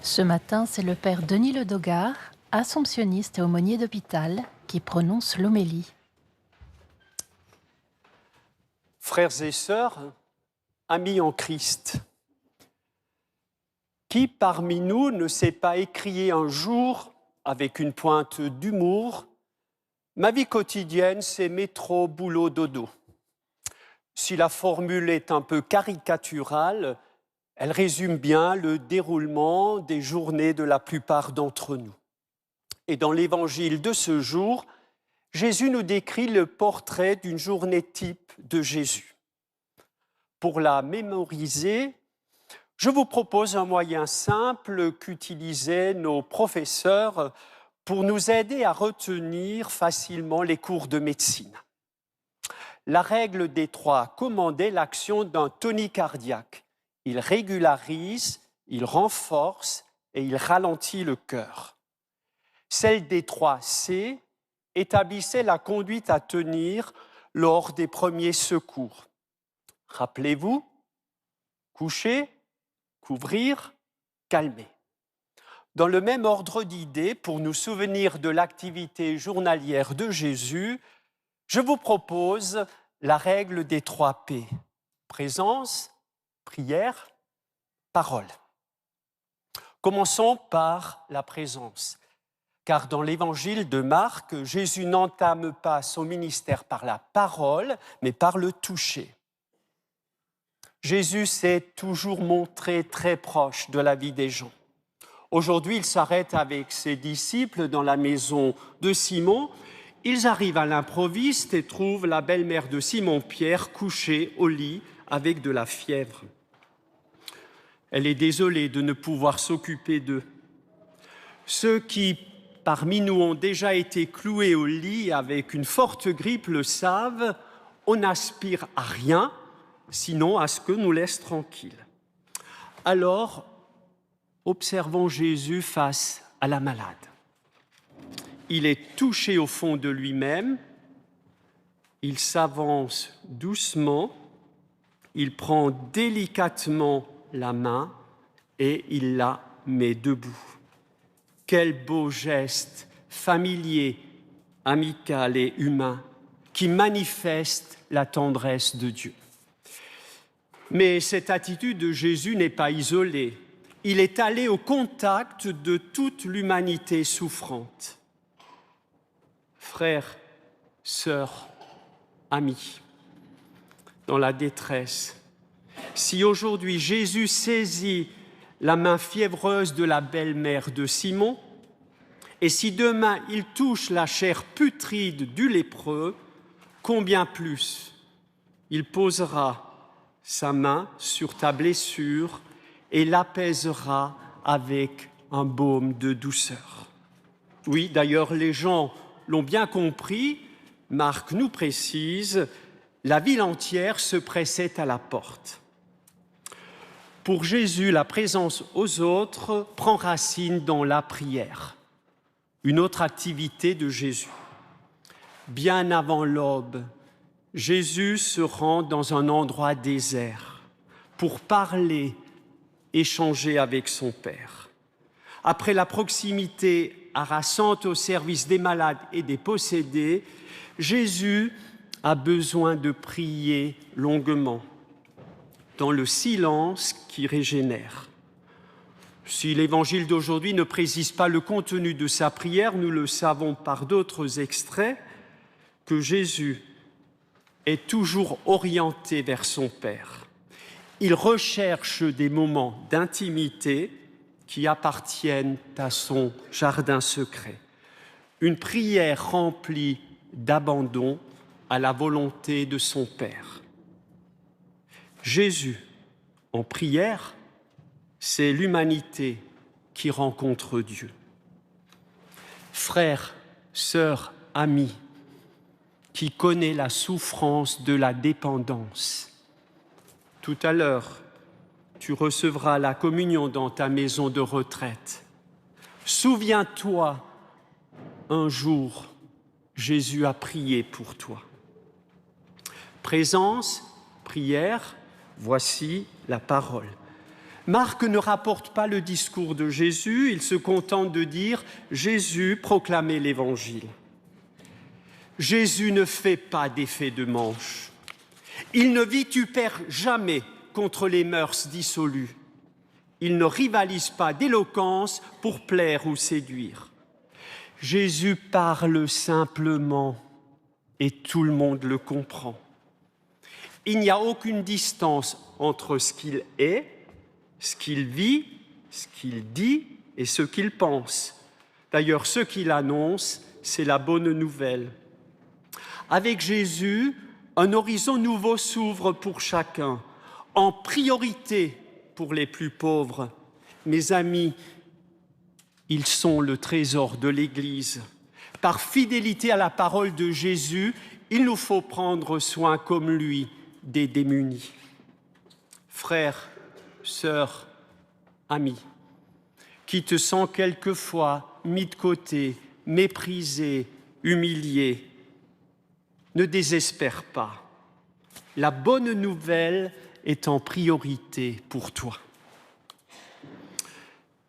Ce matin, c'est le père Denis Ledogard, assomptionniste et aumônier d'hôpital, qui prononce l'homélie. Frères et sœurs, amis en Christ, qui parmi nous ne s'est pas écrié un jour, avec une pointe d'humour, « Ma vie quotidienne, c'est métro, boulot, dodo ». Si la formule est un peu caricaturale, elle résume bien le déroulement des journées de la plupart d'entre nous. Et dans l'évangile de ce jour, Jésus nous décrit le portrait d'une journée type de Jésus. Pour la mémoriser, je vous propose un moyen simple qu'utilisaient nos professeurs pour nous aider à retenir facilement les cours de médecine. La règle des 3 commandait l'action d'un tonique cardiaque. Il régularise, il renforce et il ralentit le cœur. Celle des 3 C établissait la conduite à tenir lors des premiers secours. Rappelez-vous, coucher, couvrir, calmer. Dans le même ordre d'idées, pour nous souvenir de l'activité journalière de Jésus, je vous propose la règle des 3 P. Présence, prière, parole. Commençons par la présence. Car dans l'évangile de Marc, Jésus n'entame pas son ministère par la parole, mais par le toucher. Jésus s'est toujours montré très proche de la vie des gens. Aujourd'hui, il s'arrête avec ses disciples dans la maison de Simon. Ils arrivent à l'improviste et trouvent la belle-mère de Simon-Pierre couchée au lit avec de la fièvre. Elle est désolée de ne pouvoir s'occuper d'eux. Ceux qui, parmi nous, ont déjà été cloués au lit avec une forte grippe le savent, on n'aspire à rien, sinon à ce que nous laisse tranquilles. Alors, observons Jésus face à la malade. Il est touché au fond de lui-même, il s'avance doucement, il prend délicatement la main et il la met debout. Quel beau geste familier, amical et humain qui manifeste la tendresse de Dieu. Mais cette attitude de Jésus n'est pas isolée. Il est allé au contact de toute l'humanité souffrante. Frères, sœurs, amis, dans la détresse, si aujourd'hui Jésus saisit la main fiévreuse de la belle-mère de Simon, et si demain il touche la chair putride du lépreux, combien plus il posera sa main sur ta blessure et l'apaisera avec un baume de douceur. Oui, d'ailleurs, les gens l'ont bien compris, Marc nous précise, la ville entière se pressait à la porte. Pour Jésus, la présence aux autres prend racine dans la prière, une autre activité de Jésus. Bien avant l'aube, Jésus se rend dans un endroit désert pour parler, échanger avec son Père. Après la proximité harassante au service des malades et des possédés, Jésus a besoin de prier longuement, dans le silence qui régénère. Si l'évangile d'aujourd'hui ne précise pas le contenu de sa prière, nous le savons par d'autres extraits, que Jésus est toujours orienté vers son Père. Il recherche des moments d'intimité qui appartiennent à son jardin secret. Une prière remplie d'abandon à la volonté de son Père. Jésus, en prière, c'est l'humanité qui rencontre Dieu. Frères, sœurs, amis, qui connaît la souffrance de la dépendance. Tout à l'heure, tu recevras la communion dans ta maison de retraite. Souviens-toi, un jour, Jésus a prié pour toi. Présence, prière, voici la parole. Marc ne rapporte pas le discours de Jésus, il se contente de dire « Jésus proclamait l'Évangile ». Jésus ne fait pas d'effet de manche. Il ne vitupère jamais contre les mœurs dissolues. Il ne rivalise pas d'éloquence pour plaire ou séduire. Jésus parle simplement et tout le monde le comprend. Il n'y a aucune distance entre ce qu'il est, ce qu'il vit, ce qu'il dit et ce qu'il pense. D'ailleurs, ce qu'il annonce, c'est la bonne nouvelle. Avec Jésus, un horizon nouveau s'ouvre pour chacun, en priorité pour les plus pauvres. Mes amis, ils sont le trésor de l'Église. Par fidélité à la parole de Jésus, il nous faut prendre soin comme lui des démunis. Frères, sœurs, amis, qui te sens quelquefois mis de côté, méprisé, humilié, ne désespère pas. La bonne nouvelle est en priorité pour toi.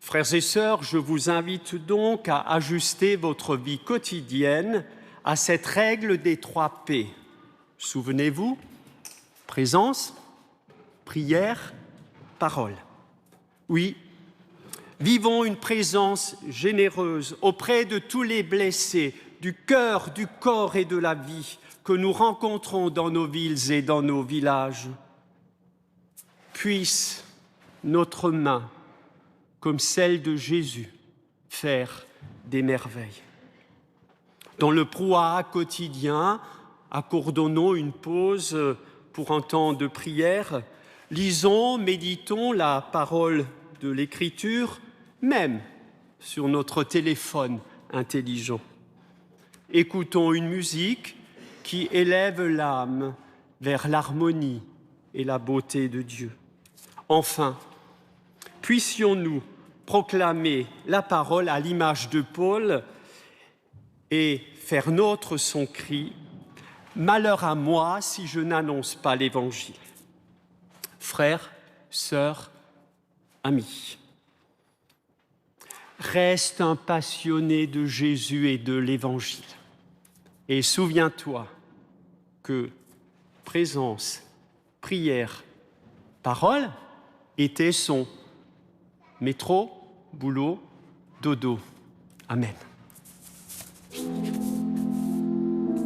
Frères et sœurs, je vous invite donc à ajuster votre vie quotidienne à cette règle des 3 P. Souvenez-vous, présence, prière, parole. Oui, vivons une présence généreuse auprès de tous les blessés du cœur, du corps et de la vie que nous rencontrons dans nos villes et dans nos villages. Puisse notre main, comme celle de Jésus, faire des merveilles. Dans le brouhaha quotidien, accordons-nous une pause pour un temps de prière. Lisons, méditons la parole de l'Écriture, même sur notre téléphone intelligent. Écoutons une musique qui élève l'âme vers l'harmonie et la beauté de Dieu. Enfin, puissions-nous proclamer la parole à l'image de Paul et faire nôtre son cri « Malheur à moi si je n'annonce pas l'Évangile ». Frères, sœurs, amis, reste un passionné de Jésus et de l'Évangile. Et souviens-toi que présence, prière, parole étaient son métro, boulot, dodo. Amen.